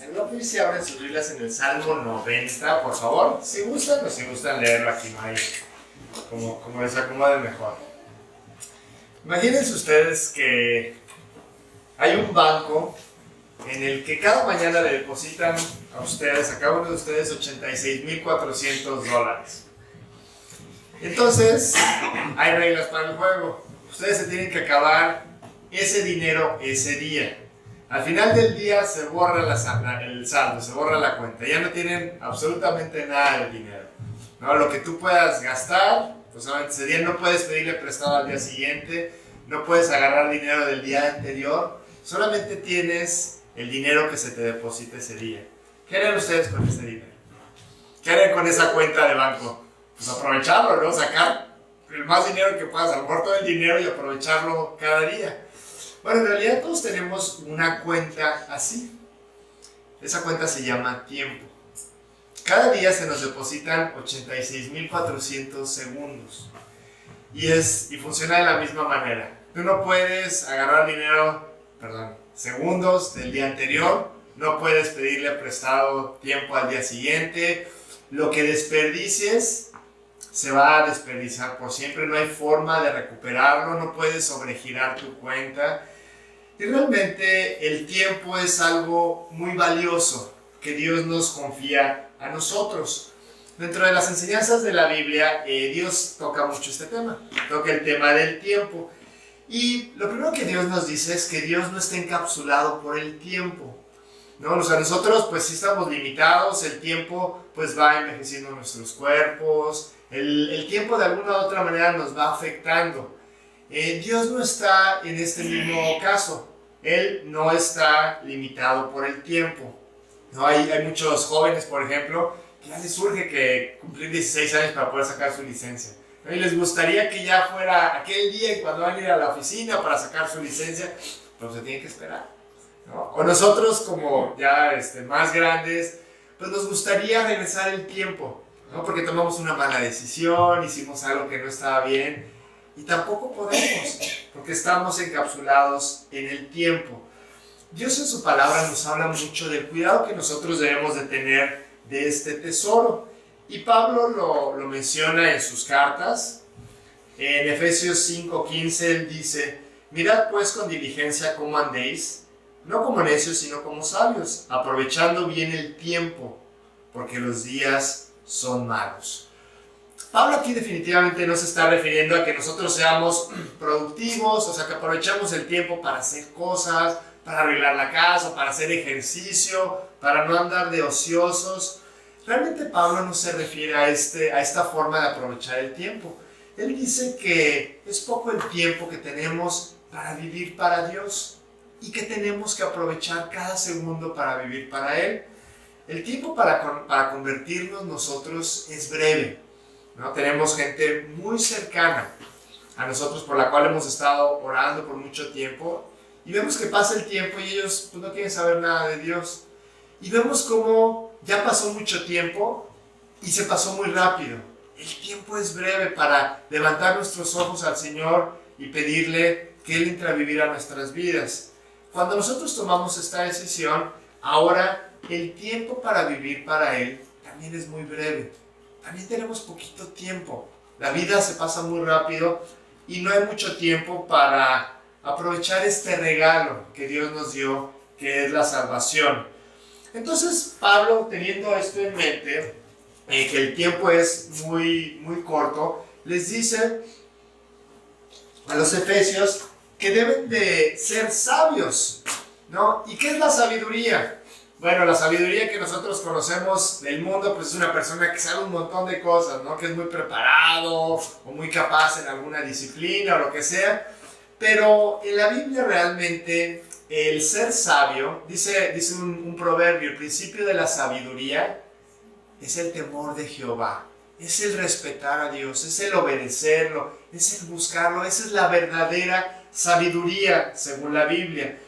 En lo que se abren sus Biblias en el Salmo 90, por favor. Si gustan o si gustan leerlo, aquí no hay como les acomode mejor. Imagínense ustedes que hay un banco en el que cada mañana le depositan a ustedes, a cada uno de ustedes, $86,400. Entonces, hay reglas para el juego. Ustedes se tienen que acabar ese dinero ese día. Al final del día se borra el saldo, se borra la cuenta. Ya no tienen absolutamente nada de dinero, ¿no? Lo que tú puedas gastar, pues solamente ese día no puedes pedirle prestado al día siguiente, no puedes agarrar dinero del día anterior, solamente tienes el dinero que se te deposita ese día. ¿Qué harían ustedes con ese dinero? ¿Qué harían con esa cuenta de banco? Pues aprovecharlo, ¿no? Sacar el más dinero que puedas, a lo mejor todo el dinero y aprovecharlo cada día. Bueno, en realidad todos tenemos una cuenta así. Esa cuenta se llama tiempo. Cada día se nos depositan 86,400 segundos. Y funciona de la misma manera. Tú no puedes agarrar segundos del día anterior. No puedes pedirle prestado tiempo al día siguiente. Lo que desperdicies se va a desperdiciar por siempre. No hay forma de recuperarlo. No puedes sobregirar tu cuenta. Y realmente el tiempo es algo muy valioso que Dios nos confía a nosotros. Dentro de las enseñanzas de la Biblia, Dios toca mucho este tema. Toca el tema del tiempo. Y lo primero que Dios nos dice es que Dios no está encapsulado por el tiempo, ¿no? O sea, nosotros pues sí estamos limitados. El tiempo pues va envejeciendo nuestros cuerpos. El tiempo de alguna u otra manera nos va afectando. Dios no está en este mismo caso. Él no está limitado por el tiempo, ¿no? Hay muchos jóvenes, por ejemplo, que ya les surge que cumplir 16 años para poder sacar su licencia, ¿no? Y les gustaría que ya fuera aquel día y cuando van a ir a la oficina para sacar su licencia, pero se tienen que esperar, ¿no? O nosotros como ya más grandes, pues nos gustaría regresar el tiempo, ¿no? Porque tomamos una mala decisión, hicimos algo que no estaba bien. Y tampoco podemos, porque estamos encapsulados en el tiempo. Dios en su palabra nos habla mucho del cuidado que nosotros debemos de tener de este tesoro. Y Pablo lo menciona en sus cartas. En Efesios 5:15 él dice: mirad pues con diligencia cómo andéis, no como necios sino como sabios, aprovechando bien el tiempo, porque los días son malos. Pablo aquí definitivamente no se está refiriendo a que nosotros seamos productivos, o sea, que aprovechamos el tiempo para hacer cosas, para arreglar la casa, para hacer ejercicio, para no andar de ociosos. Realmente Pablo no se refiere a esta forma de aprovechar el tiempo. Él dice que es poco el tiempo que tenemos para vivir para Dios y que tenemos que aprovechar cada segundo para vivir para Él. El tiempo para convertirnos nosotros es breve, ¿no? Tenemos gente muy cercana a nosotros por la cual hemos estado orando por mucho tiempo y vemos que pasa el tiempo y ellos pues, no quieren saber nada de Dios. Y vemos cómo ya pasó mucho tiempo y se pasó muy rápido. El tiempo es breve para levantar nuestros ojos al Señor y pedirle que Él entre a vivir a nuestras vidas. Cuando nosotros tomamos esta decisión, ahora el tiempo para vivir para Él también es muy breve. También tenemos poquito tiempo. La vida se pasa muy rápido y no hay mucho tiempo para aprovechar este regalo que Dios nos dio, que es la salvación. Entonces, Pablo, teniendo esto en mente, que el tiempo es muy, muy corto, les dice a los efesios que deben de ser sabios, ¿no? ¿Y qué es la sabiduría? Bueno, la sabiduría que nosotros conocemos del mundo, pues es una persona que sabe un montón de cosas, ¿no? Que es muy preparado o muy capaz en alguna disciplina o lo que sea. Pero en la Biblia realmente el ser sabio, dice un proverbio, el principio de la sabiduría es el temor de Jehová, es el respetar a Dios, es el obedecerlo, es el buscarlo. Esa es la verdadera sabiduría según la Biblia.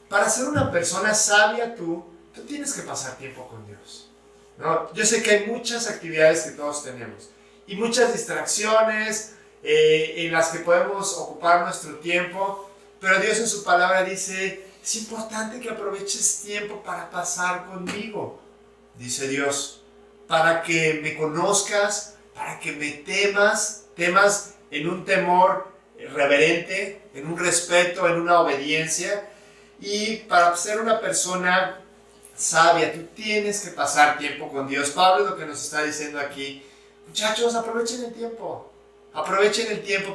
Para ser una persona sabia tú tienes que pasar tiempo con Dios, ¿no? Yo sé que hay muchas actividades que todos tenemos y muchas distracciones en las que podemos ocupar nuestro tiempo, pero Dios en su palabra dice: es importante que aproveches tiempo para pasar conmigo, dice Dios, para que me conozcas, para que me temas en un temor reverente, en un respeto, en una obediencia, y para ser una persona sabia, tú tienes que pasar tiempo con Dios. Pablo es lo que nos está diciendo aquí. Muchachos, aprovechen el tiempo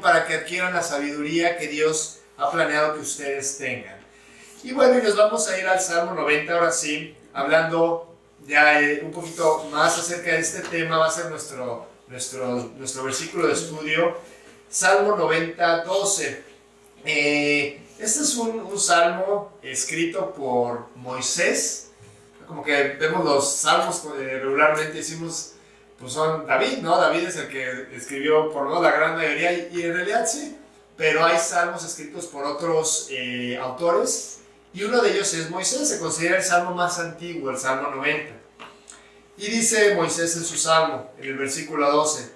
para que adquieran la sabiduría que Dios ha planeado que ustedes tengan. Y bueno, y nos vamos a ir al Salmo 90 ahora sí, hablando ya un poquito más acerca de este tema. Va a ser nuestro versículo de estudio, Salmo 90, 12. Este es un salmo escrito por Moisés. Como que vemos los salmos regularmente decimos, pues son David, ¿no? David es el que escribió por la gran mayoría, y en realidad sí, pero hay salmos escritos por otros autores, y uno de ellos es Moisés. Se considera el salmo más antiguo, el Salmo 90. Y dice Moisés en su salmo, en el versículo 12,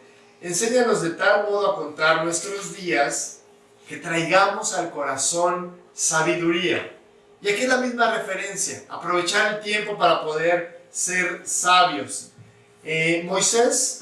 enséñanos de tal modo a contar nuestros días que traigamos al corazón sabiduría. Y aquí es la misma referencia, aprovechar el tiempo para poder ser sabios. Moisés,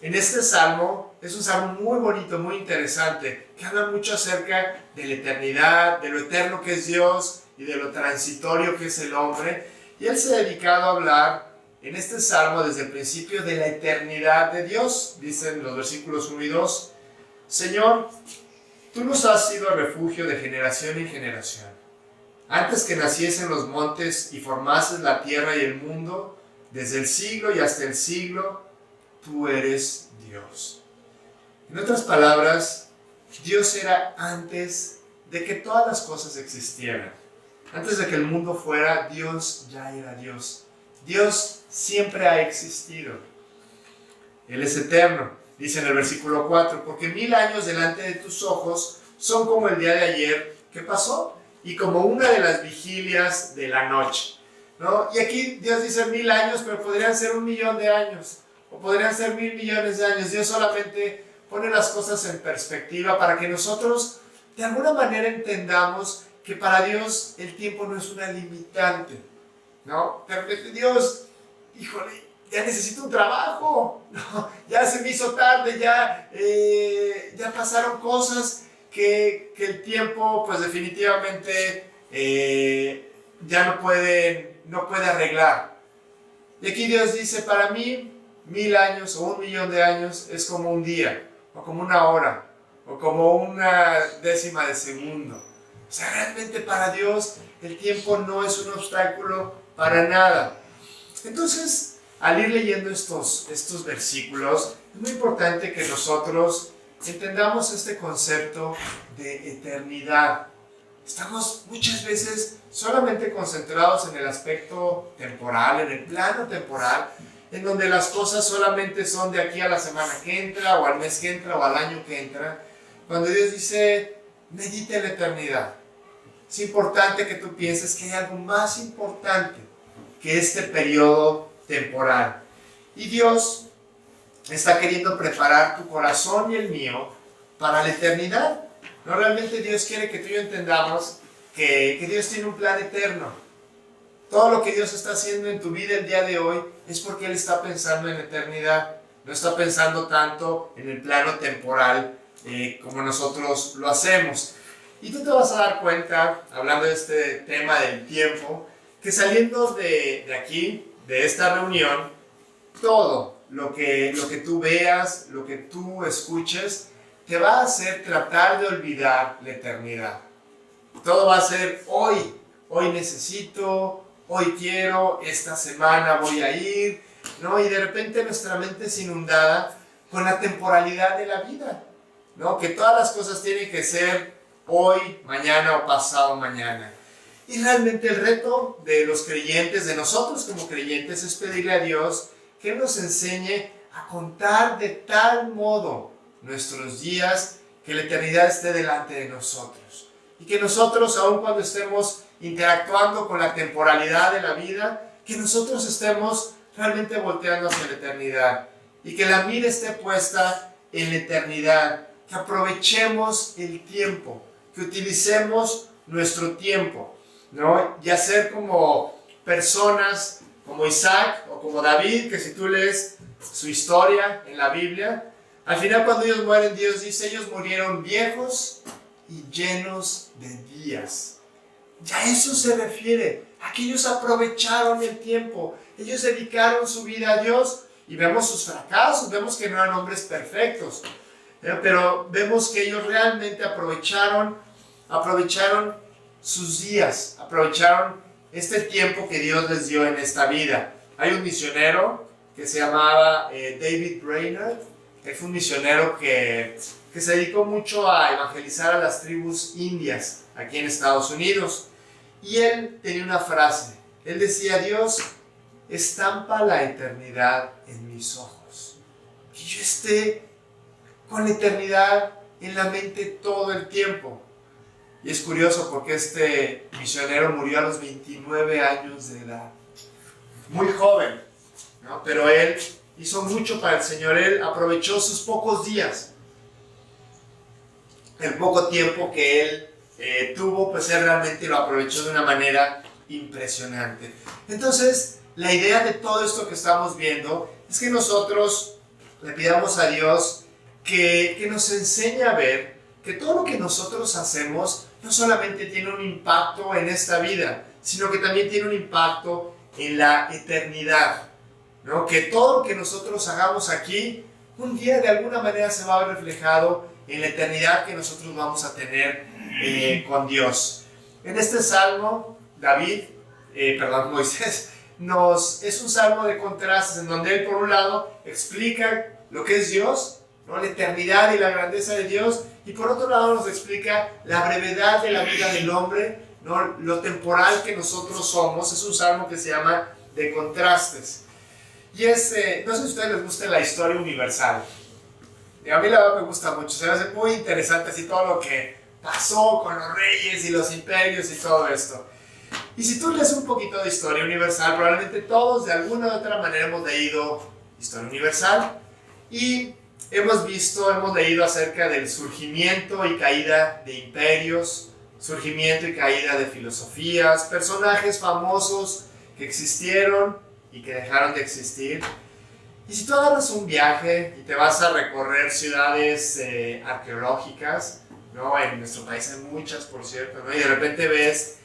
en este salmo, es un salmo muy bonito, muy interesante, que habla mucho acerca de la eternidad, de lo eterno que es Dios y de lo transitorio que es el hombre. Y él se ha dedicado a hablar en este salmo desde el principio de la eternidad de Dios. Dicen los versículos 1 y 2, Señor, tú nos has sido refugio de generación en generación. Antes que naciesen los montes y formases la tierra y el mundo, desde el siglo y hasta el siglo, tú eres Dios. En otras palabras, Dios era antes de que todas las cosas existieran. Antes de que el mundo fuera, Dios ya era Dios. Dios siempre ha existido. Él es eterno. Dice en el versículo 4, porque 1000 años delante de tus ojos son como el día de ayer que pasó, y como una de las vigilias de la noche, ¿no? Y aquí Dios dice 1000 años, pero podrían ser 1.000.000 de años, o podrían ser 1.000 millones de años. Dios solamente pone las cosas en perspectiva para que nosotros de alguna manera entendamos que para Dios el tiempo no es una limitante, ¿no? De repente Dios, híjole, ya necesito un trabajo, ¿no? Ya se me hizo tarde, ya pasaron cosas que el tiempo pues definitivamente ya no puede arreglar. Y aquí Dios dice, para mí 1000 años o 1.000.000 de años es como un día, o como una hora, o como una décima de segundo. O sea, realmente para Dios el tiempo no es un obstáculo para nada. Entonces, al ir leyendo estos versículos, es muy importante que nosotros entendamos este concepto de eternidad. Estamos muchas veces solamente concentrados en el aspecto temporal, en el plano temporal, en donde las cosas solamente son de aquí a la semana que entra, o al mes que entra, o al año que entra. Cuando Dios dice, medita en la eternidad, es importante que tú pienses que hay algo más importante que este periodo temporal. Y Dios está queriendo preparar tu corazón y el mío para la eternidad. No, realmente Dios quiere que tú y yo entendamos que Dios tiene un plan eterno. Todo lo que Dios está haciendo en tu vida el día de hoy es porque Él está pensando en la eternidad. No está pensando tanto en el plano temporal como nosotros lo hacemos. Y tú te vas a dar cuenta, hablando de este tema del tiempo, que saliendo de aquí, de esta reunión, todo lo que tú veas, lo que tú escuches, te va a hacer tratar de olvidar la eternidad. Todo va a ser hoy necesito, hoy quiero, esta semana voy a ir, ¿no? Y de repente nuestra mente es inundada con la temporalidad de la vida, ¿no? Que todas las cosas tienen que ser hoy, mañana o pasado mañana. Y realmente el reto de los creyentes, de nosotros como creyentes, es pedirle a Dios que nos enseñe a contar de tal modo nuestros días que la eternidad esté delante de nosotros. Y que nosotros, aun cuando estemos interactuando con la temporalidad de la vida, que nosotros estemos realmente volteando hacia la eternidad. Y que la mira esté puesta en la eternidad. Que aprovechemos el tiempo, que utilicemos nuestro tiempo. ¿no? Y hacer como personas como Isaac o como David, que si tú lees su historia en la Biblia, al final cuando ellos mueren, Dios dice, ellos murieron viejos y llenos de días. Ya a eso se refiere, a que ellos aprovecharon el tiempo, ellos dedicaron su vida a Dios y vemos sus fracasos, vemos que no eran hombres perfectos, pero vemos que ellos realmente aprovecharon sus días, aprovecharon este tiempo que Dios les dio en esta vida. Hay un misionero que se llamaba David Brainerd. Él fue un misionero que se dedicó mucho a evangelizar a las tribus indias aquí en Estados Unidos. Y él tenía una frase. Él decía, Dios, estampa la eternidad en mis ojos. Que yo esté con la eternidad en la mente todo el tiempo. Y es curioso porque este misionero murió a los 29 años de edad. Muy joven, ¿no? Pero él hizo mucho para el Señor. Él aprovechó sus pocos días. El poco tiempo que él tuvo, pues él realmente lo aprovechó de una manera impresionante. Entonces, la idea de todo esto que estamos viendo es que nosotros le pidamos a Dios que nos enseñe a ver que todo lo que nosotros hacemos no solamente tiene un impacto en esta vida, sino que también tiene un impacto en la eternidad, ¿no? Que todo lo que nosotros hagamos aquí, un día de alguna manera se va a ver reflejado en la eternidad que nosotros vamos a tener con Dios. En este salmo, Moisés, es un salmo de contrastes en donde él por un lado explica lo que es Dios, ¿no? La eternidad y la grandeza de Dios, y por otro lado nos explica la brevedad de la vida del hombre, ¿no? Lo temporal que nosotros somos. Es un salmo que se llama de contrastes. Y no sé si a ustedes les gusta la historia universal. Y a mí la verdad me gusta mucho, se me hace muy interesante así todo lo que pasó con los reyes y los imperios y todo esto. Y si tú lees un poquito de historia universal, probablemente todos de alguna u otra manera hemos leído historia universal y hemos leído acerca del surgimiento y caída de imperios, surgimiento y caída de filosofías, personajes famosos que existieron y que dejaron de existir. Y si tú agarras un viaje y te vas a recorrer ciudades arqueológicas, ¿no? En nuestro país hay muchas, por cierto, ¿no? Y de repente ves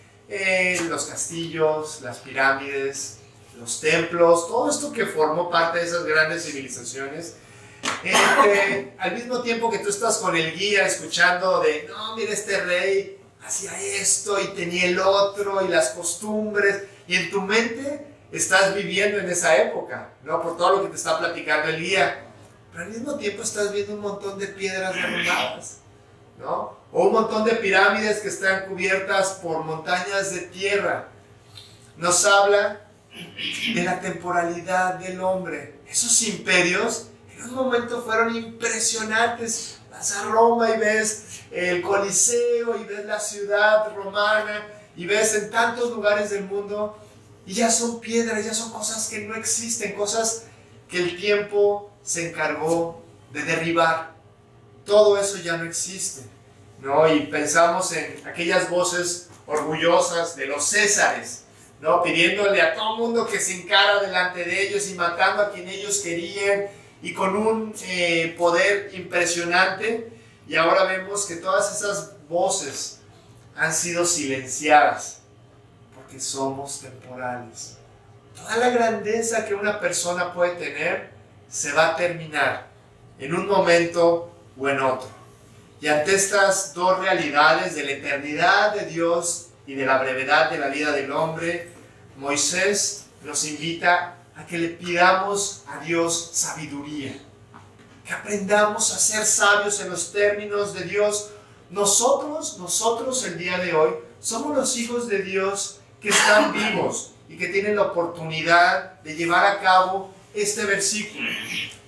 los castillos, las pirámides, los templos, todo esto que formó parte de esas grandes civilizaciones. Al mismo tiempo que tú estás con el guía escuchando de, no, mira, este rey hacía esto y tenía el otro y las costumbres, y en tu mente estás viviendo en esa época, ¿no? Por todo lo que te está platicando el guía, pero al mismo tiempo estás viendo un montón de piedras derrumbadas, ¿no? O un montón de pirámides que están cubiertas por montañas de tierra. Nos habla de la temporalidad del hombre. Esos imperios en un momento fueron impresionantes. Vas a Roma y ves el Coliseo y ves la ciudad romana y ves en tantos lugares del mundo, y ya son piedras, ya son cosas que no existen, cosas que el tiempo se encargó de derribar. Todo eso ya no existe, ¿no? Y pensamos en aquellas voces orgullosas de los césares, ¿no? Pidiéndole a todo mundo que se encara delante de ellos y matando a quien ellos querían, y con un poder impresionante. Y ahora vemos que todas esas voces han sido silenciadas porque somos temporales. Toda la grandeza que una persona puede tener se va a terminar en un momento o en otro. Y ante estas dos realidades de la eternidad de Dios y de la brevedad de la vida del hombre, Moisés nos invita a que le pidamos a Dios sabiduría, que aprendamos a ser sabios en los términos de Dios. Nosotros el día de hoy somos los hijos de Dios que están vivos y que tienen la oportunidad de llevar a cabo este versículo.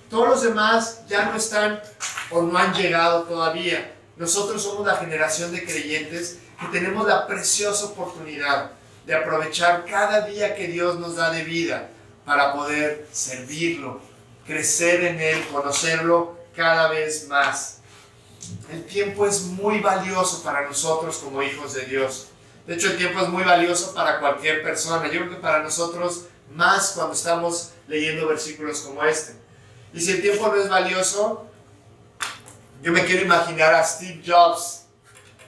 Todos los demás ya no están o no han llegado todavía. Nosotros somos la generación de creyentes que tenemos la preciosa oportunidad de aprovechar cada día que Dios nos da de vida para poder servirlo, crecer en Él, conocerlo cada vez más. El tiempo es muy valioso para nosotros como hijos de Dios. De hecho, el tiempo es muy valioso para cualquier persona. Yo creo que para nosotros más cuando estamos leyendo versículos como este. Y si el tiempo no es valioso, yo me quiero imaginar a Steve Jobs,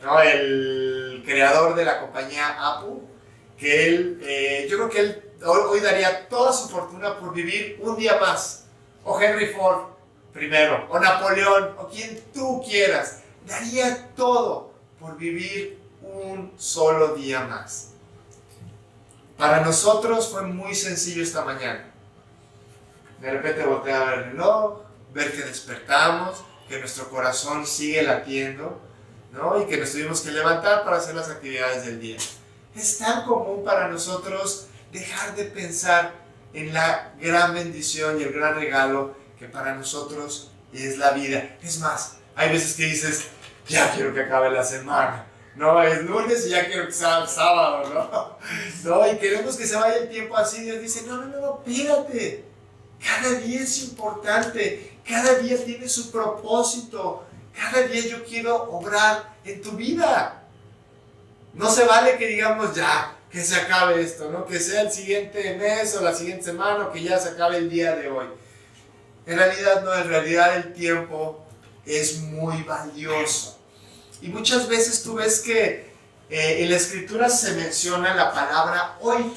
¿no? El creador de la compañía Apple, que yo creo que él hoy daría toda su fortuna por vivir un día más. O Henry Ford primero, o Napoleón, o quien tú quieras. Daría todo por vivir un solo día más. Para nosotros fue muy sencillo esta mañana. De repente volteé a ver el reloj, ver que despertamos, que nuestro corazón sigue latiendo, ¿no? Y que nos tuvimos que levantar para hacer las actividades del día. Es tan común para nosotros dejar de pensar en la gran bendición y el gran regalo que para nosotros es la vida. Es más, hay veces que dices, ya quiero que acabe la semana. No, es lunes y ya quiero que sea sábado, ¿no? No, y queremos que se vaya el tiempo así. Dios dice, no, espérate. Cada día es importante. Cada día tiene su propósito. Cada día yo quiero obrar en tu vida. No se vale que digamos ya, que se acabe esto, ¿no? Que sea el siguiente mes o la siguiente semana o que ya se acabe el día de hoy. En realidad no, en realidad el tiempo es muy valioso. Y muchas veces tú ves que en la escritura se menciona la palabra hoy.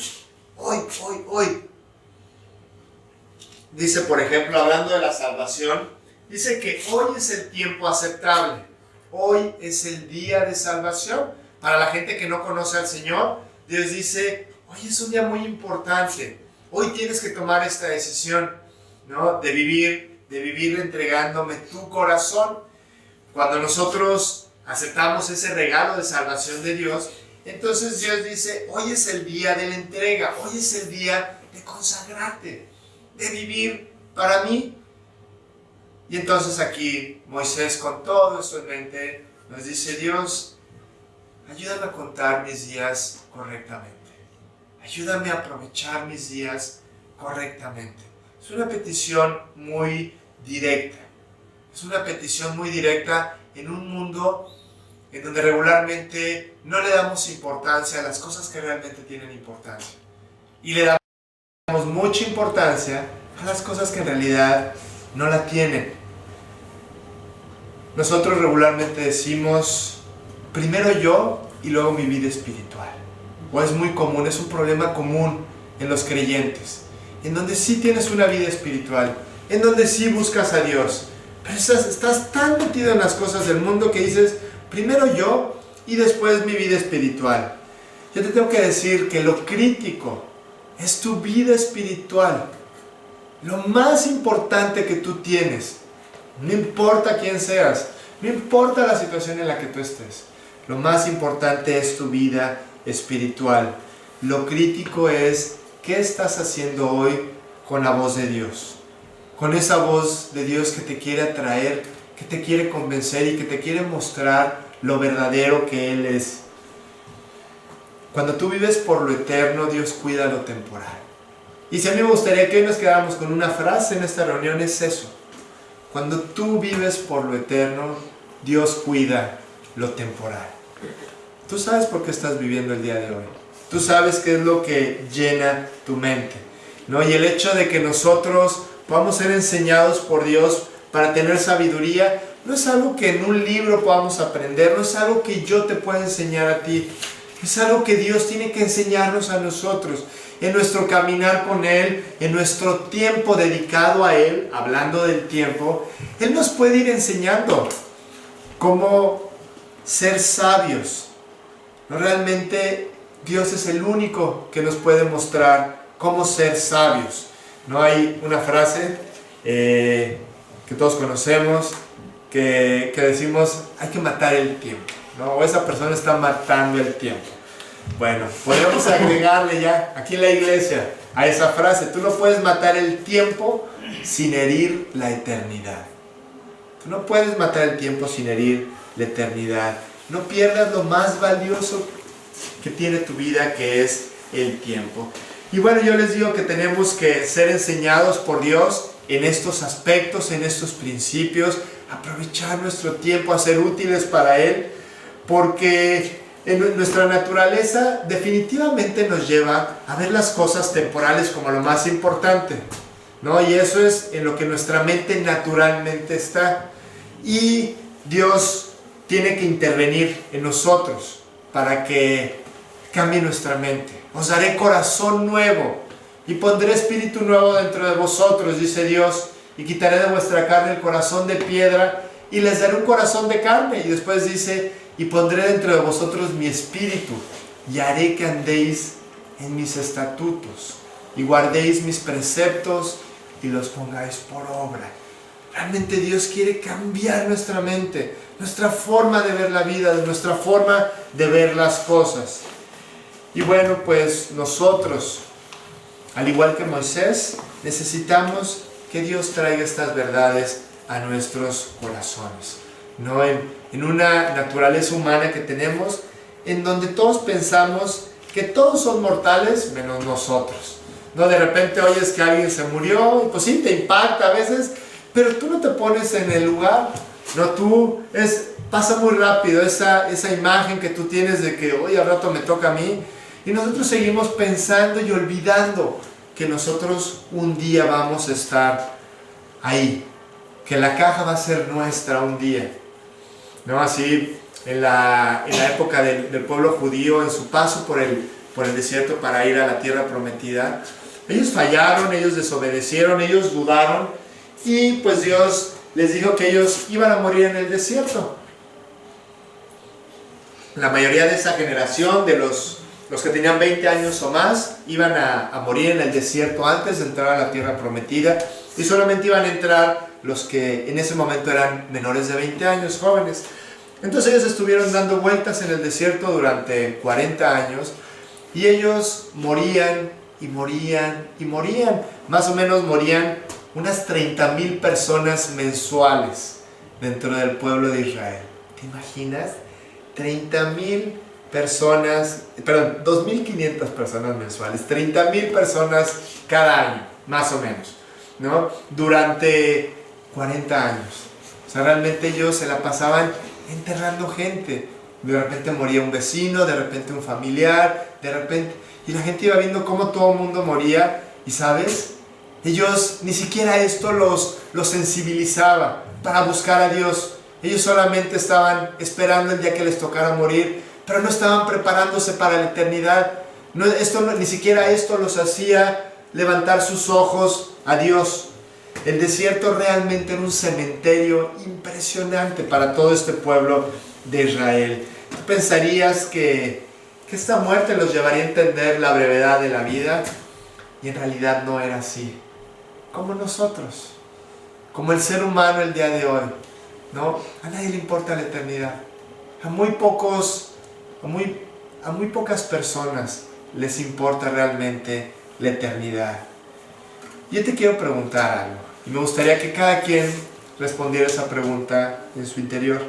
Dice, por ejemplo, hablando de la salvación, dice que hoy es el tiempo aceptable. Hoy es el día de salvación. Para la gente que no conoce al Señor, Dios dice, hoy es un día muy importante. Hoy tienes que tomar esta decisión, ¿no? De vivir entregándome tu corazón. Cuando nosotros aceptamos ese regalo de salvación de Dios, entonces Dios dice, hoy es el día de la entrega, hoy es el día de consagrarte, de vivir para mí. Y entonces aquí Moisés, con todo eso en mente, nos dice, Dios, ayúdame a contar mis días correctamente. Ayúdame a aprovechar mis días correctamente. Es una petición muy directa. Es una petición muy directa en un mundo en donde regularmente no le damos importancia a las cosas que realmente tienen importancia. Y le damos mucha importancia a las cosas que en realidad no la tienen. Nosotros regularmente decimos, primero yo y luego mi vida espiritual. O es muy común, es un problema común en los creyentes, en donde sí tienes una vida espiritual, en donde sí buscas a Dios, pero estás tan metido en las cosas del mundo que dices, primero yo y después mi vida espiritual. Yo te tengo que decir que lo crítico es tu vida espiritual. Lo más importante que tú tienes, no importa quién seas, no importa la situación en la que tú estés, lo más importante es tu vida espiritual. Lo crítico es qué estás haciendo hoy con la voz de Dios. Con esa voz de Dios que te quiere atraer, que te quiere convencer y que te quiere mostrar lo verdadero que Él es. Cuando tú vives por lo eterno, Dios cuida lo temporal. Y si a mí me gustaría que hoy nos quedáramos con una frase en esta reunión, es eso. Cuando tú vives por lo eterno, Dios cuida lo temporal. Tú sabes por qué estás viviendo el día de hoy. Tú sabes qué es lo que llena tu mente, ¿no? Y el hecho de que nosotros podamos ser enseñados por Dios para tener sabiduría, no es algo que en un libro podamos aprender, no es algo que yo te pueda enseñar a ti. Es algo que Dios tiene que enseñarnos a nosotros. En nuestro caminar con Él, en nuestro tiempo dedicado a Él, hablando del tiempo, Él nos puede ir enseñando cómo ser sabios. No, realmente Dios es el único que nos puede mostrar cómo ser sabios. No hay una frase que todos conocemos que decimos, hay que matar el tiempo, ¿no? O esa persona está matando el tiempo. Bueno, podemos agregarle ya aquí en la iglesia a esa frase, tú no puedes matar el tiempo sin herir la eternidad. Tú no puedes matar el tiempo sin herir la eternidad. No pierdas lo más valioso que tiene tu vida, que es el tiempo. Y bueno, yo les digo que tenemos que ser enseñados por Dios en estos aspectos, en estos principios, aprovechar nuestro tiempo, a ser útiles para Él, porque en nuestra naturaleza definitivamente nos lleva a ver las cosas temporales como lo más importante, ¿no? Y eso es en lo que nuestra mente naturalmente está. Y Dios tiene que intervenir en nosotros para que cambie nuestra mente. Os daré corazón nuevo y pondré espíritu nuevo dentro de vosotros, dice Dios, y quitaré de vuestra carne el corazón de piedra y les daré un corazón de carne. Y después dice, y pondré dentro de vosotros mi espíritu y haré que andéis en mis estatutos y guardéis mis preceptos y los pongáis por obra. Realmente Dios quiere cambiar nuestra mente, nuestra forma de ver la vida, nuestra forma de ver las cosas. Y bueno, pues nosotros, al igual que Moisés, necesitamos que Dios traiga estas verdades a nuestros corazones, ¿no? En una naturaleza humana que tenemos, en donde todos pensamos que todos son mortales menos nosotros, ¿no? De repente oyes que alguien se murió y pues sí, te impacta a veces, pero tú no te pones en el lugar, ¿no? Pasa muy rápido esa imagen que tú tienes de que hoy al rato me toca a mí, y nosotros seguimos pensando y olvidando que nosotros un día vamos a estar ahí, que la caja va a ser nuestra un día, ¿no? Así en la época del pueblo judío, en su paso por el desierto para ir a la tierra prometida, ellos fallaron, ellos desobedecieron, ellos dudaron, y pues Dios les dijo que ellos iban a morir en el desierto. La mayoría de esa generación, de los que tenían 20 años o más, iban a morir en el desierto antes de entrar a la tierra prometida, y solamente iban a entrar los que en ese momento eran menores de 20 años, jóvenes. Entonces ellos estuvieron dando vueltas en el desierto durante 40 años, y ellos morían y morían y morían. Más o menos morían unas 30,000 personas mensuales dentro del pueblo de Israel. ¿Te imaginas? 30,000 personas, perdón, 2,500 personas mensuales, 30,000 personas cada año, más o menos, ¿no? Durante 40 años. O sea, realmente ellos se la pasaban enterrando gente. De repente moría un vecino, de repente un familiar, de repente... Y la gente iba viendo cómo todo el mundo moría, y ¿sabes? Ellos ni siquiera esto los sensibilizaba para buscar a Dios. Ellos solamente estaban esperando el día que les tocara morir, pero no estaban preparándose para la eternidad. Ni siquiera esto los hacía levantar sus ojos a Dios. El desierto realmente era un cementerio impresionante para todo este pueblo de Israel. ¿Tú pensarías que esta muerte los llevaría a entender la brevedad de la vida? Y en realidad no era así. Como nosotros, como el ser humano el día de hoy, ¿no? A nadie le importa la eternidad. A muy pocas personas les importa realmente la eternidad. Yo te quiero preguntar algo, y me gustaría que cada quien respondiera esa pregunta en su interior.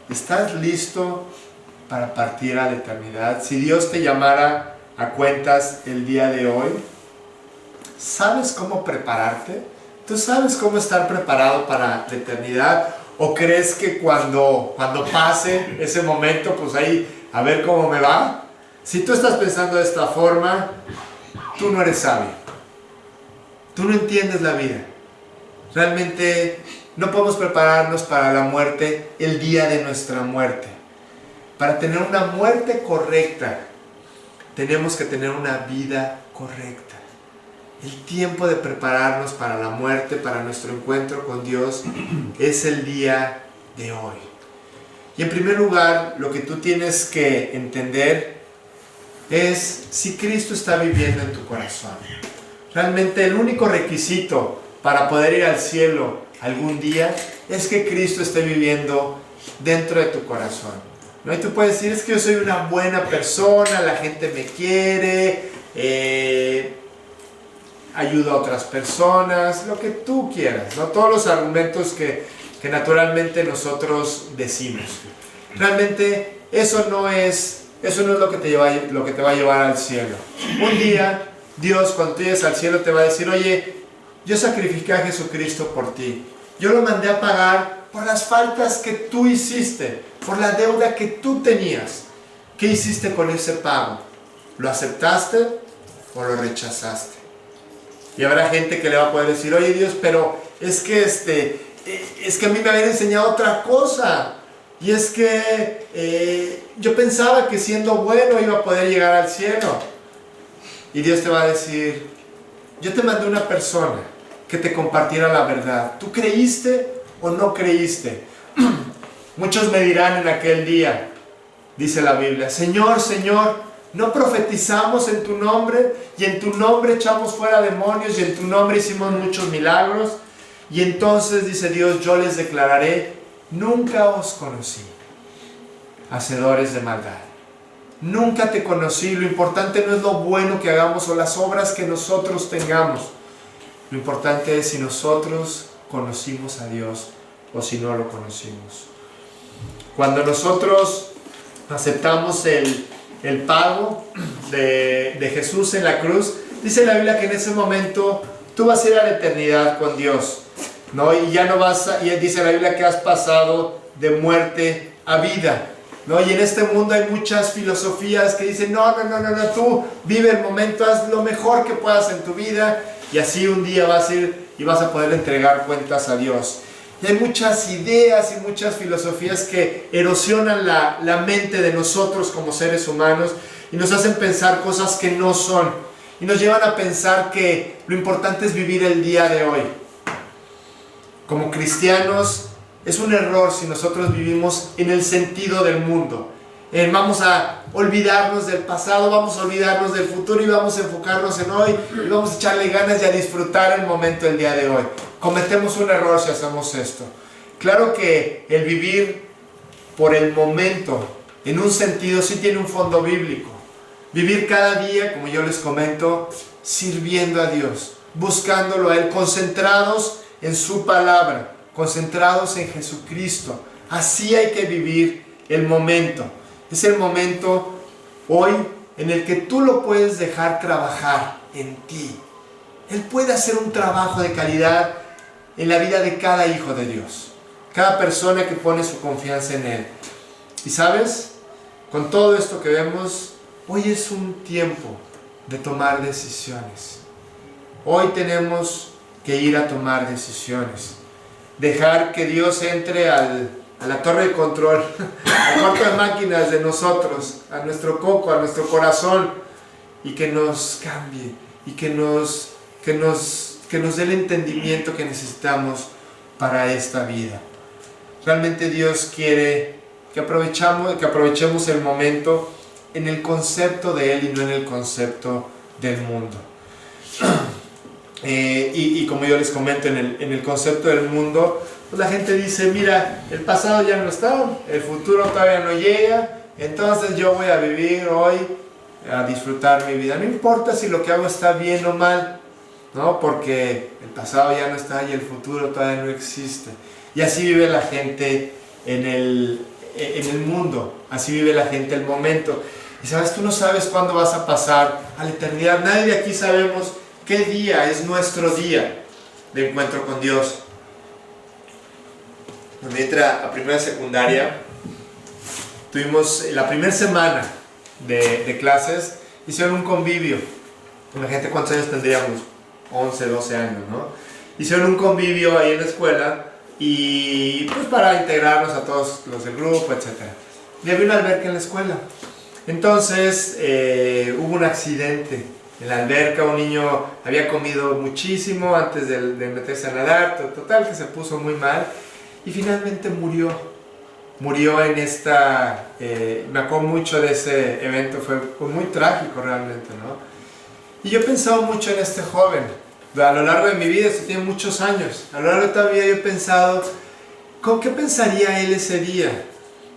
¿Estás listo para partir a la eternidad? Si Dios te llamara a cuentas el día de hoy, ¿sabes cómo prepararte? ¿Tú sabes cómo estar preparado para la eternidad? ¿O crees que cuando pase ese momento, pues ahí, a ver cómo me va? Si tú estás pensando de esta forma, tú no eres sabio. Tú no entiendes la vida. Realmente no podemos prepararnos para la muerte el día de nuestra muerte. Para tener una muerte correcta, tenemos que tener una vida correcta. El tiempo de prepararnos para la muerte, para nuestro encuentro con Dios, es el día de hoy. Y en primer lugar, lo que tú tienes que entender es si Cristo está viviendo en tu corazón. Realmente el único requisito para poder ir al cielo algún día es que Cristo esté viviendo dentro de tu corazón, ¿no? Y tú puedes decir, es que yo soy una buena persona, la gente me quiere, ayudo a otras personas, lo que tú quieras, ¿no? Todos los argumentos que naturalmente nosotros decimos. Realmente eso no es lo que te va a llevar al cielo. Un día Dios, cuando tú llegues al cielo, te va a decir, oye, yo sacrifiqué a Jesucristo por ti. Yo lo mandé a pagar por las faltas que tú hiciste, por la deuda que tú tenías. ¿Qué hiciste con ese pago? ¿Lo aceptaste o lo rechazaste? Y habrá gente que le va a poder decir, oye Dios, pero es que a mí me habían enseñado otra cosa. Y es que yo pensaba que siendo bueno iba a poder llegar al cielo. Y Dios te va a decir, yo te mandé una persona que te compartiera la verdad. ¿Tú creíste o no creíste? Muchos me dirán en aquel día, dice la Biblia, Señor, Señor, ¿no profetizamos en tu nombre? Y en tu nombre echamos fuera demonios y en tu nombre hicimos muchos milagros. Y entonces dice Dios, yo les declararé, nunca os conocí, hacedores de maldad. Nunca te conocí. Lo importante no es lo bueno que hagamos o las obras que nosotros tengamos. Lo importante es si nosotros conocimos a Dios o si no lo conocimos. Cuando nosotros aceptamos el pago de Jesús en la cruz, dice la Biblia que en ese momento tú vas a ir a la eternidad con Dios, ¿no? Y ya no vas a, y dice la Biblia que has pasado de muerte a vida, ¿no? Y en este mundo hay muchas filosofías que dicen, no, tú vive el momento, haz lo mejor que puedas en tu vida y así un día vas a ir y vas a poder entregar cuentas a Dios. Y hay muchas ideas y muchas filosofías que erosionan la mente de nosotros como seres humanos y nos hacen pensar cosas que no son. Y nos llevan a pensar que lo importante es vivir el día de hoy. Como cristianos, es un error si nosotros vivimos en el sentido del mundo. Vamos a olvidarnos del pasado, vamos a olvidarnos del futuro y vamos a enfocarnos en hoy y vamos a echarle ganas y a disfrutar el momento del día de hoy. Cometemos un error si hacemos esto. Claro que el vivir por el momento, en un sentido, sí tiene un fondo bíblico. Vivir cada día, como yo les comento, sirviendo a Dios, buscándolo a Él, concentrados en su palabra, concentrados en Jesucristo. Así hay que vivir el momento. Es el momento hoy en el que tú lo puedes dejar trabajar en ti. Él puede hacer un trabajo de calidad en la vida de cada hijo de Dios, cada persona que pone su confianza en Él. Y sabes, con todo esto que vemos, hoy es un tiempo de tomar decisiones. Hoy tenemos que ir a tomar decisiones. Dejar que Dios entre a la torre de control, al cuarto de máquinas de nosotros, a nuestro coco, a nuestro corazón, y que nos cambie, y que nos dé el entendimiento que necesitamos para esta vida. Realmente Dios quiere que aprovechemos el momento en el concepto de Él y no en el concepto del mundo. Y como yo les comento, en el concepto del mundo, pues la gente dice, mira, el pasado ya no está, el futuro todavía no llega, entonces yo voy a vivir hoy, a disfrutar mi vida. No importa si lo que hago está bien o mal, ¿no? Porque el pasado ya no está y el futuro todavía no existe. Y así vive la gente en el mundo, así vive la gente el momento. Y sabes, tú no sabes cuándo vas a pasar a la eternidad. Nadie de aquí sabemos qué día es nuestro día de encuentro con Dios. Cuando entré a primera secundaria, tuvimos la primera semana de clases, hicieron un convivio. Imagínate cuántos años tendríamos, 11, 12 años, ¿no? Hicieron un convivio ahí en la escuela y pues para integrarnos a todos los del grupo, etc. Y había una alberca en la escuela. Entonces hubo un accidente en la alberca. Un niño había comido muchísimo antes de meterse a nadar, total que se puso muy mal y finalmente murió en esta, me acuerdo mucho de ese evento, fue muy trágico realmente, ¿no? Y yo he pensado mucho en este joven, a lo largo de mi vida, esto tiene muchos años, a lo largo de toda mi vida yo he pensado, ¿con qué pensaría él ese día?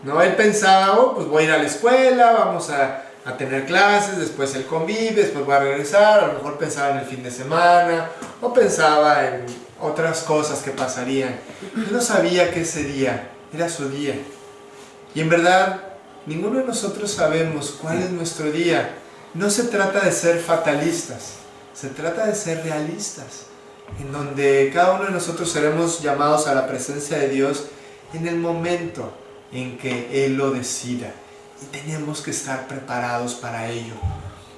¿No? Él pensaba, oh, pues voy a ir a la escuela, vamos a tener clases, después el convive, después voy a regresar, a lo mejor pensaba en el fin de semana, o pensaba en otras cosas que pasarían. Él no sabía que ese día era su día. Y en verdad, ninguno de nosotros sabemos cuál es nuestro día. No se trata de ser fatalistas, se trata de ser realistas, en donde cada uno de nosotros seremos llamados a la presencia de Dios en el momento en que Él lo decida. y tenemos que estar preparados para ello,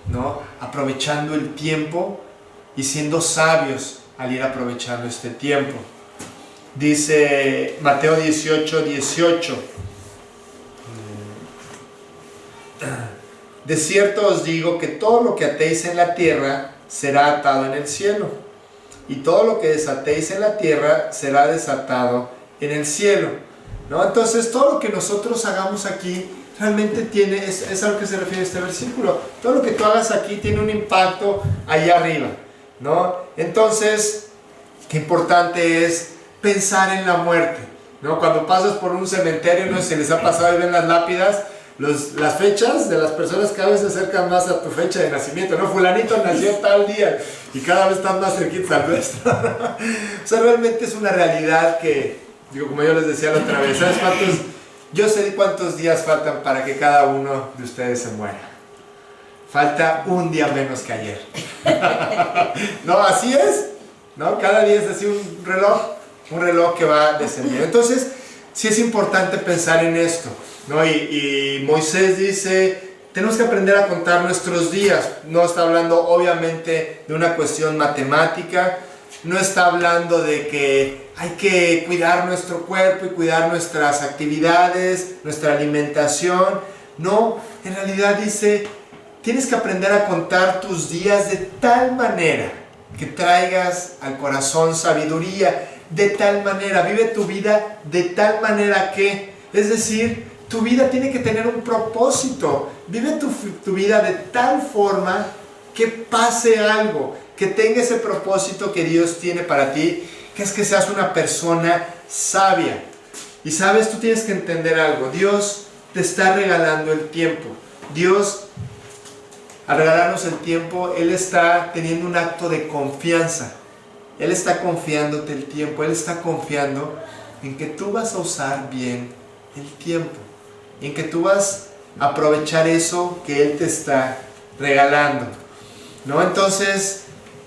¿no? Aprovechando el tiempo y siendo sabios al ir aprovechando este tiempo. Dice Mateo 18:18. De cierto os digo que todo lo que atéis en la tierra será atado en el cielo, y todo lo que desatéis en la tierra será desatado en el cielo, ¿no? Entonces todo lo que nosotros hagamos aquí realmente es a lo que se refiere este versículo. Todo lo que tú hagas aquí tiene un impacto allá arriba, ¿no? Entonces, qué importante es pensar en la muerte, ¿no? Cuando pasas por un cementerio, no sé si les ha pasado y ven las lápidas, las fechas de las personas cada vez se acercan más a tu fecha de nacimiento, ¿no? Fulanito nació tal día y cada vez están más cerquitos al nuestro. O sea, realmente es una realidad que, digo, como yo les decía la otra vez, ¿sabes cuántos? Yo sé cuántos días faltan para que cada uno de ustedes se muera. Falta un día menos que ayer. No, así es, ¿no? Cada día es así un reloj que va descendiendo. Entonces, sí es importante pensar en esto, ¿no? Y Moisés dice, tenemos que aprender a contar nuestros días. No está hablando obviamente de una cuestión matemática, no está hablando de que hay que cuidar nuestro cuerpo y cuidar nuestras actividades, nuestra alimentación. No, en realidad dice, tienes que aprender a contar tus días de tal manera que traigas al corazón sabiduría, de tal manera, vive tu vida de tal manera que, es decir, tu vida tiene que tener un propósito. Vive tu vida de tal forma que pase algo, que tenga ese propósito que Dios tiene para ti, que es que seas una persona sabia. Y sabes, tú tienes que entender algo. Dios te está regalando el tiempo. Dios, al regalarnos el tiempo, Él está teniendo un acto de confianza. Él está confiándote el tiempo. Él está confiando en que tú vas a usar bien el tiempo, en que tú vas a aprovechar eso que Él te está regalando, ¿no? Entonces,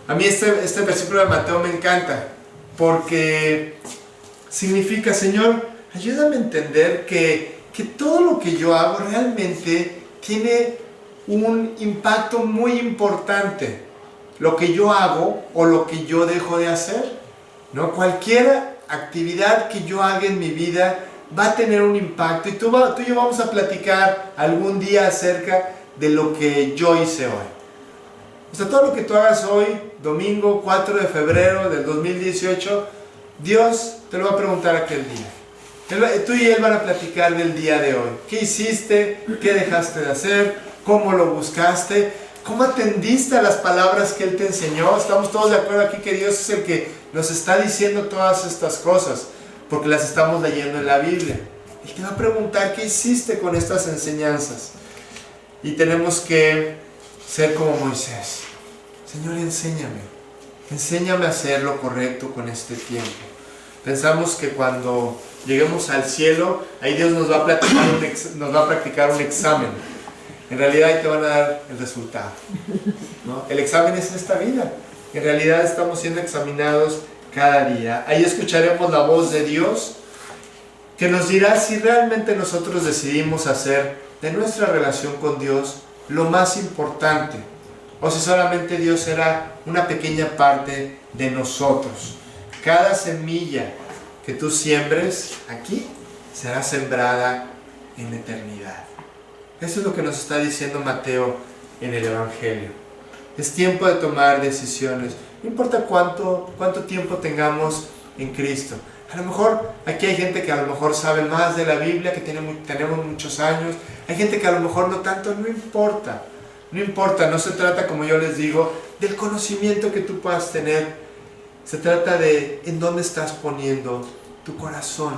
a mí este versículo de Mateo me encanta, porque significa, Señor, ayúdame a entender que todo lo que yo hago realmente tiene un impacto muy importante. Lo que yo hago o lo que yo dejo de hacer, ¿no? Cualquier actividad que yo haga en mi vida va a tener un impacto, y tú y yo vamos a platicar algún día acerca de lo que yo hice hoy. O sea, todo lo que tú hagas hoy, domingo 4 de febrero del 2018, Dios te lo va a preguntar aquel día. Tú y Él van a platicar del día de hoy. ¿Qué hiciste? ¿Qué dejaste de hacer? ¿Cómo lo buscaste? ¿Cómo atendiste a las palabras que Él te enseñó? Estamos todos de acuerdo aquí que Dios es el que nos está diciendo todas estas cosas, porque las estamos leyendo en la Biblia. Él te va a preguntar qué hiciste con estas enseñanzas. Y tenemos que ser como Moisés. Señor, enséñame a hacer lo correcto con este tiempo. Pensamos que cuando lleguemos al cielo, ahí Dios nos va a practicar un examen. En realidad ahí te van a dar el resultado, ¿no? El examen es esta vida. En realidad estamos siendo examinados cada día. Ahí escucharemos la voz de Dios, que nos dirá si realmente nosotros decidimos hacer de nuestra relación con Dios lo más importante, o si solamente Dios será una pequeña parte de nosotros. Cada semilla que tú siembres aquí será sembrada en la eternidad. Eso es lo que nos está diciendo Mateo en el Evangelio. Es tiempo de tomar decisiones. No importa cuánto tiempo tengamos en Cristo. A lo mejor aquí hay gente que a lo mejor sabe más de la Biblia, que tenemos muchos años. Hay gente que a lo mejor no tanto. No importa. No importa. No se trata, como yo les digo, del conocimiento que tú puedas tener. Se trata de en dónde estás poniendo tu corazón.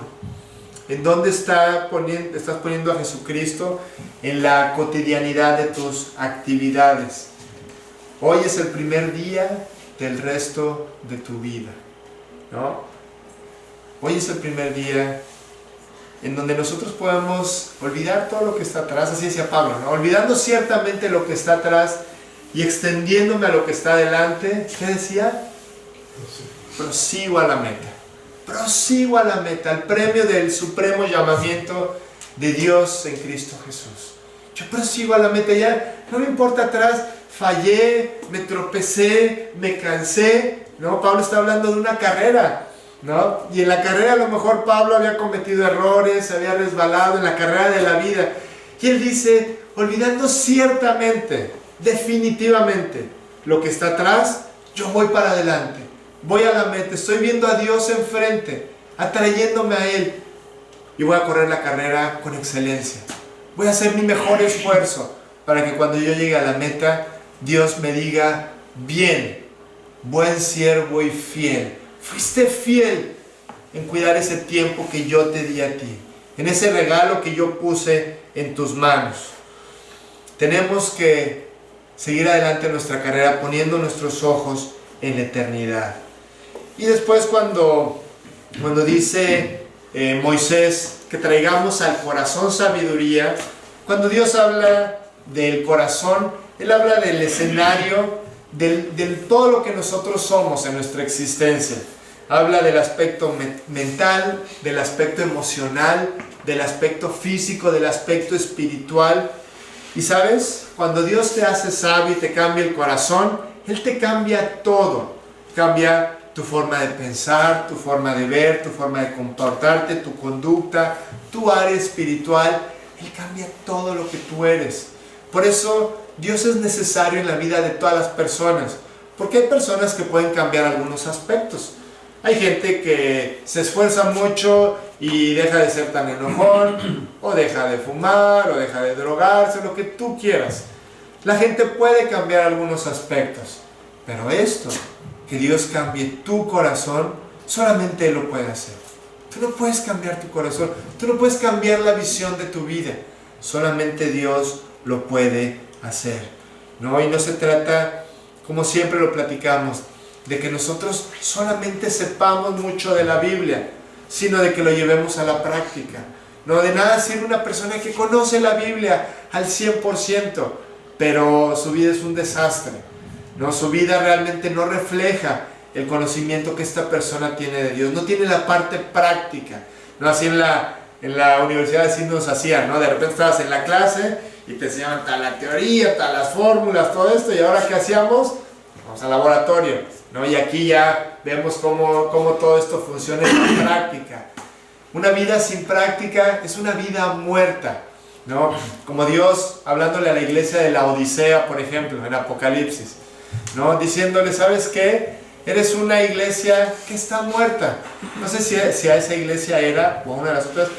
¿En dónde estás poniendo a Jesucristo en la cotidianidad de tus actividades? Hoy es el primer día del resto de tu vida, ¿no? Hoy es el primer día en donde nosotros podemos olvidar todo lo que está atrás, así decía Pablo, ¿no? Olvidando ciertamente lo que está atrás y extendiéndome a lo que está adelante. ¿Qué decía? Prosigo a la meta. Prosigo a la meta, al premio del supremo llamamiento de Dios en Cristo Jesús. Yo prosigo a la meta, ya no me importa atrás, fallé, me tropecé, me cansé, ¿no? Pablo está hablando de una carrera, ¿no? Y en la carrera a lo mejor Pablo había cometido errores, había resbalado en la carrera de la vida. Y él dice, olvidando ciertamente, definitivamente, lo que está atrás, yo voy para adelante, voy a la meta, estoy viendo a Dios enfrente, atrayéndome a Él, y voy a correr la carrera con excelencia. Voy a hacer mi mejor esfuerzo para que cuando yo llegue a la meta, Dios me diga, bien, buen siervo y fiel. Fuiste fiel en cuidar ese tiempo que yo te di a ti, en ese regalo que yo puse en tus manos. Tenemos que seguir adelante en nuestra carrera poniendo nuestros ojos en la eternidad. Y después cuando dice Moisés que traigamos al corazón sabiduría, cuando Dios habla del corazón, Él habla del escenario, del todo lo que nosotros somos en nuestra existencia. Habla del aspecto mental, del aspecto emocional, del aspecto físico, del aspecto espiritual. Y sabes, cuando Dios te hace sabio y te cambia el corazón, Él te cambia todo. Cambia tu forma de pensar, tu forma de ver, tu forma de comportarte, tu conducta, tu área espiritual. Él cambia todo lo que tú eres. Por eso Dios es necesario en la vida de todas las personas, porque hay personas que pueden cambiar algunos aspectos. Hay gente que se esfuerza mucho y deja de ser tan enojón, o deja de fumar, o deja de drogarse, lo que tú quieras. La gente puede cambiar algunos aspectos, pero esto, que Dios cambie tu corazón, solamente Él lo puede hacer. Tú no puedes cambiar tu corazón, tú no puedes cambiar la visión de tu vida, solamente Dios lo puede hacer, ¿no? Y no se trata, como siempre lo platicamos, de que nosotros solamente sepamos mucho de la Biblia, sino de que lo llevemos a la práctica. No de nada sirve una persona que conoce la Biblia al 100%, pero su vida es un desastre, ¿no? Su vida realmente no refleja el conocimiento que esta persona tiene de Dios, no tiene la parte práctica, ¿no? Así en la universidad así nos hacían, ¿no? De repente estabas en la clase y te enseñaban tal la teoría, tal las fórmulas, todo esto, y ahora ¿qué hacíamos? Vamos al laboratorio, ¿no? Y aquí ya vemos cómo todo esto funciona en la práctica. Una vida sin práctica es una vida muerta, ¿no? Como Dios hablándole a la iglesia de la Odisea, por ejemplo, en Apocalipsis, ¿no? Diciéndole, ¿sabes qué? Eres una iglesia que está muerta. No sé si a esa iglesia era, o a una de las otras,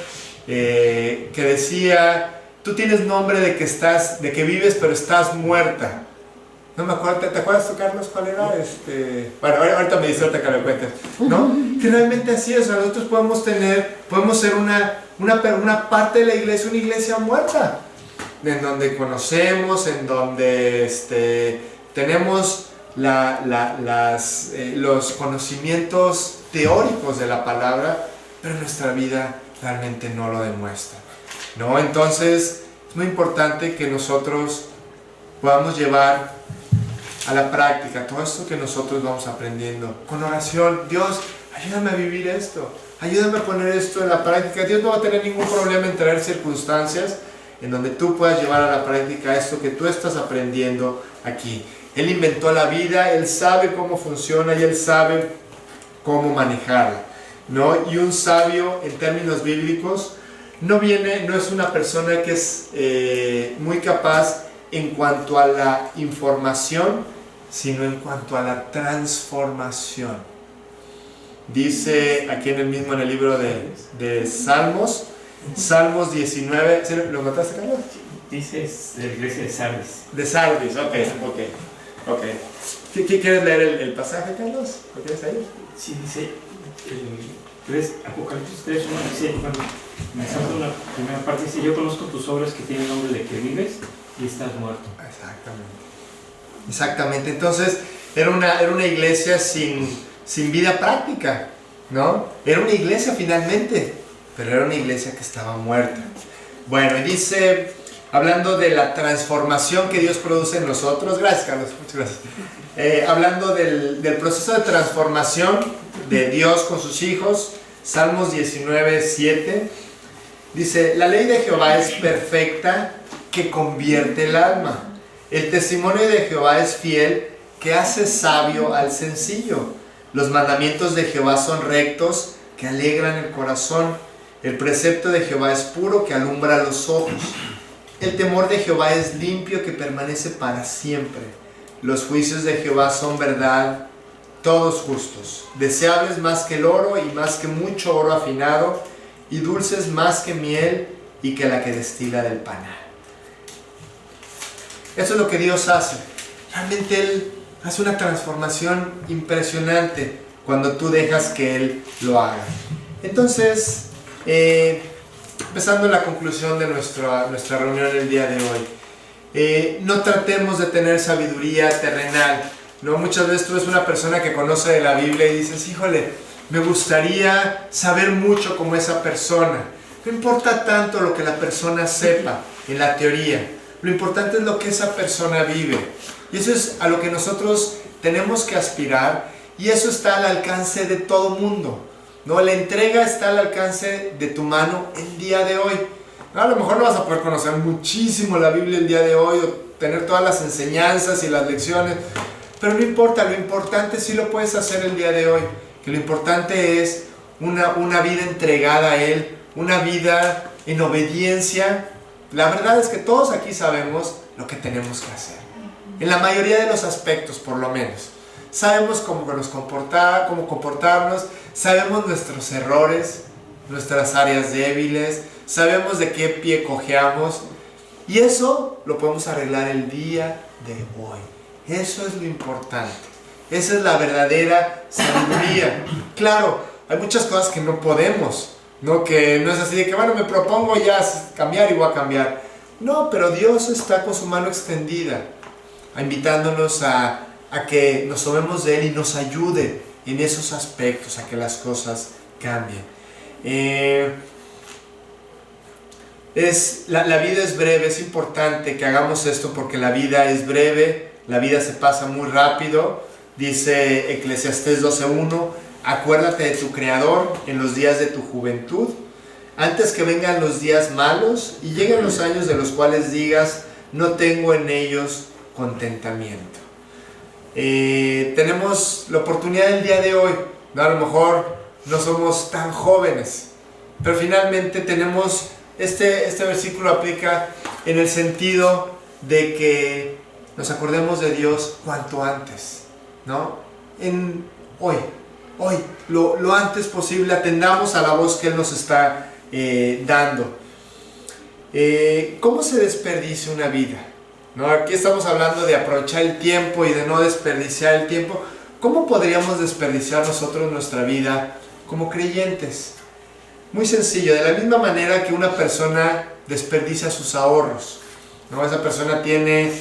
que decía, tú tienes nombre de que vives, pero estás muerta. No me acuerdo, ¿te acuerdas tú, Carlos, cuál era? Bueno, ahorita me dice, ahorita que lo cuentes, ¿no? Que realmente así es, nosotros podemos ser una parte de la iglesia, una iglesia muerta, en donde conocemos, en donde tenemos los conocimientos teóricos de la palabra, pero nuestra vida realmente no lo demuestra, ¿no? Entonces, es muy importante que nosotros podamos llevar a la práctica todo esto que nosotros vamos aprendiendo con oración. Dios, ayúdame a vivir esto, ayúdame a poner esto en la práctica. Dios no va a tener ningún problema en traer circunstancias en donde tú puedas llevar a la práctica esto que tú estás aprendiendo aquí. Él inventó la vida, Él sabe cómo funciona y Él sabe cómo manejarla, ¿no? Y un sabio, en términos bíblicos, no es una persona que es muy capaz en cuanto a la información, sino en cuanto a la transformación. Dice aquí en el libro de Salmos, Salmos 19, ¿lo notaste, Carlos? Dice de la iglesia de Sardis. De Sardis, ok. ¿Quieres leer el pasaje, Carlos? ¿Lo quieres leer? Sí, dice, Apocalipsis 3, 1, dice, cuando comenzando la primera parte, dice, yo conozco tus obras que tienen nombre de que vives y estás muerto. Exactamente. Entonces, era una iglesia sin vida práctica, ¿no? Era una iglesia finalmente, pero era una iglesia que estaba muerta. Bueno, y dice, hablando de la transformación que Dios produce en nosotros, gracias, Carlos, muchas gracias. Hablando del proceso de transformación de Dios con sus hijos, Salmos 19, 7, dice, la ley de Jehová es perfecta que convierte el alma. El testimonio de Jehová es fiel, que hace sabio al sencillo. Los mandamientos de Jehová son rectos, que alegran el corazón. El precepto de Jehová es puro, que alumbra los ojos. El temor de Jehová es limpio, que permanece para siempre. Los juicios de Jehová son verdad, todos justos. Deseables más que el oro y más que mucho oro afinado, y dulces más que miel y que la que destila del panal. Eso es lo que Dios hace. Realmente Él hace una transformación impresionante cuando tú dejas que Él lo haga. Entonces, empezando la conclusión de nuestra reunión el día de hoy, no tratemos de tener sabiduría terrenal, ¿no? Muchas veces tú ves una persona que conoce de la Biblia y dices, híjole, me gustaría saber mucho como esa persona. No importa tanto lo que la persona sepa en la teoría, lo importante es lo que esa persona vive. Y eso es a lo que nosotros tenemos que aspirar, y eso está al alcance de todo mundo, ¿no? La entrega está al alcance de tu mano el día de hoy. A lo mejor no vas a poder conocer muchísimo la Biblia el día de hoy, o tener todas las enseñanzas y las lecciones, pero no importa, lo importante sí lo puedes hacer el día de hoy, que lo importante es una vida entregada a Él, una vida en obediencia. La verdad es que todos aquí sabemos lo que tenemos que hacer, en la mayoría de los aspectos por lo menos. Sabemos cómo comportarnos, sabemos nuestros errores, nuestras áreas débiles, sabemos de qué pie cojeamos, y eso lo podemos arreglar el día de hoy. Eso es lo importante, esa es la verdadera sabiduría. Claro, hay muchas cosas que no podemos, ¿no? Que no es así de que, bueno, me propongo ya cambiar y voy a cambiar. No, pero Dios está con su mano extendida, invitándonos a que nos tomemos de Él y nos ayude en esos aspectos, a que las cosas cambien. La vida es breve, es importante que hagamos esto porque la vida es breve, la vida se pasa muy rápido. Dice Eclesiastés 12:1, acuérdate de tu Creador en los días de tu juventud, antes que vengan los días malos y lleguen los años de los cuales digas, no tengo en ellos contentamiento. Tenemos la oportunidad del día de hoy, ¿no? A lo mejor no somos tan jóvenes, pero finalmente tenemos, este versículo aplica en el sentido de que nos acordemos de Dios cuanto antes, ¿no? Hoy, lo antes posible, atendamos a la voz que Él nos está dando. ¿Cómo se desperdicia una vida? ¿No? Aquí estamos hablando de aprovechar el tiempo y de no desperdiciar el tiempo. ¿Cómo podríamos desperdiciar nosotros nuestra vida como creyentes? Muy sencillo, de la misma manera que una persona desperdicia sus ahorros, ¿no? Esa persona tiene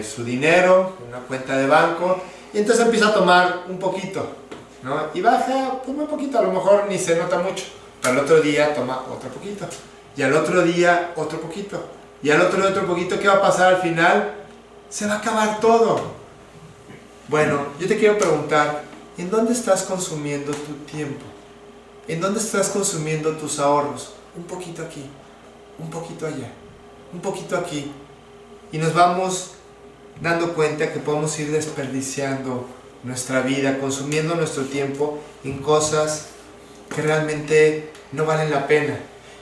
su dinero, una cuenta de banco, y entonces empieza a tomar un poquito, ¿no? Y baja pues muy poquito, a lo mejor ni se nota mucho, pero al otro día toma otro poquito, y al otro día otro poquito, y al otro poquito. ¿Qué va a pasar al final? Se va a acabar todo. Bueno, yo te quiero preguntar, ¿en dónde estás consumiendo tu tiempo? ¿En dónde estás consumiendo tus ahorros? Un poquito aquí, un poquito allá, un poquito aquí, y nos vamos dando cuenta que podemos ir desperdiciando nuestra vida, consumiendo nuestro tiempo en cosas que realmente no valen la pena.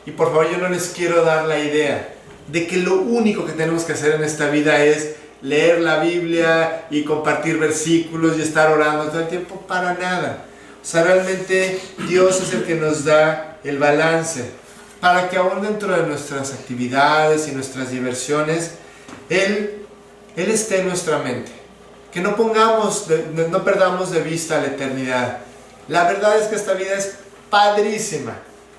Y por favor, yo no les quiero dar la idea de que lo único que tenemos que hacer en esta vida es leer la Biblia y compartir versículos y estar orando todo el tiempo, para nada. O sea, realmente Dios es el que nos da el balance para que aún dentro de nuestras actividades y nuestras diversiones, Él esté en nuestra mente. Que no perdamos de vista la eternidad. La verdad es que esta vida es padrísima.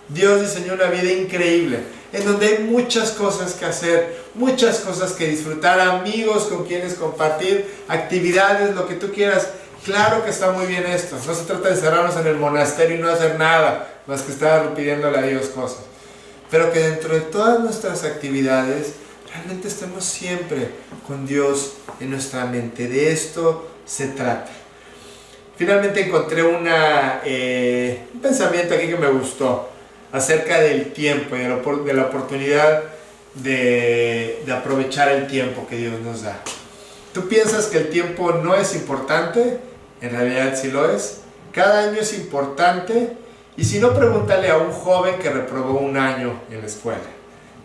Dios diseñó una vida increíble, en donde hay muchas cosas que hacer, muchas cosas que disfrutar, amigos con quienes compartir, actividades, lo que tú quieras. Claro que está muy bien esto. No se trata de encerrarnos en el monasterio y no hacer nada, más que estar pidiéndole a Dios cosas. Pero que dentro de todas nuestras actividades, realmente estemos siempre con Dios en nuestra mente. De esto se trata. Finalmente encontré un pensamiento aquí que me gustó acerca del tiempo y de la oportunidad de aprovechar el tiempo que Dios nos da. ¿Tú piensas que el tiempo no es importante? En realidad sí lo es. Cada año es importante. Y si no, pregúntale a un joven que reprobó un año en la escuela.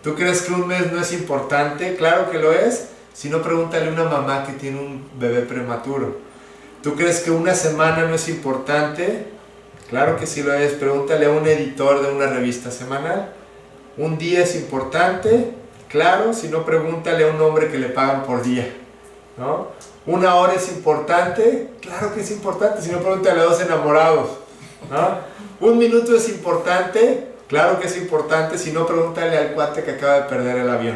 ¿Tú crees que un mes no es importante? Claro que lo es. Si no, pregúntale a una mamá que tiene un bebé prematuro. ¿Tú crees que una semana no es importante? Claro que sí lo es. Pregúntale a un editor de una revista semanal. ¿Un día es importante? Claro. Si no, pregúntale a un hombre que le pagan por día, ¿no? ¿Una hora es importante? Claro que es importante. Si no, pregúntale a dos enamorados, ¿no? ¿Un minuto es importante? Claro que es importante. Si no, pregúntale al cuate que acaba de perder el avión.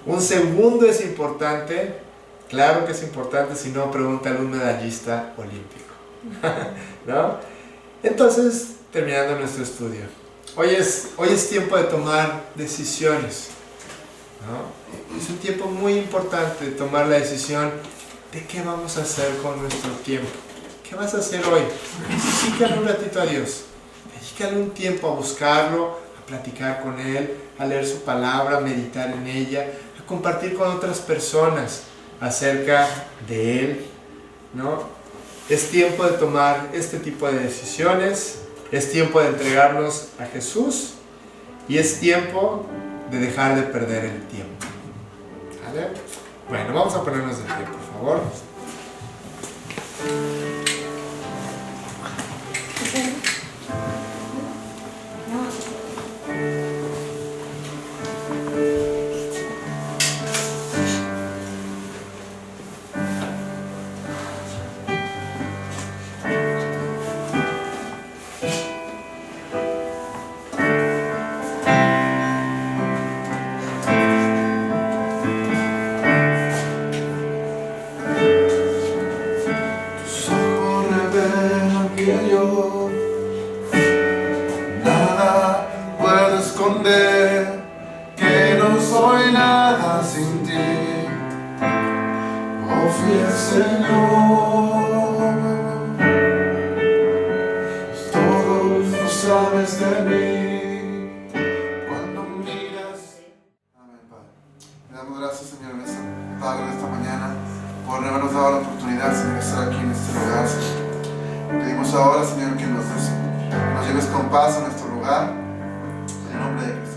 ¿Un segundo es importante? Claro que es importante. Si no, pregúntale a un medallista olímpico, ¿no? Entonces, terminando nuestro estudio, hoy es tiempo de tomar decisiones, ¿no? Es un tiempo muy importante de tomar la decisión de qué vamos a hacer con nuestro tiempo. ¿Qué vas a hacer hoy? Dedícale un ratito a Dios. Dedícale un tiempo a buscarlo, a platicar con Él, a leer su palabra, a meditar en ella, a compartir con otras personas acerca de Él, ¿no? Es tiempo de tomar este tipo de decisiones, es tiempo de entregarnos a Jesús y es tiempo de dejar de perder el tiempo. ¿Vale? Bueno, vamos a ponernos de pie, por favor. Que no soy nada sin ti, oh fiel Señor, todo lo sabes de mí cuando miras. Amén, Padre. Le damos gracias, Señor, Padre, esta mañana por habernos dado la oportunidad, Señor, de estar aquí en este lugar, Señor. Pedimos ahora, Señor, que nos lleves con paz a nuestro lugar, en el nombre de Cristo.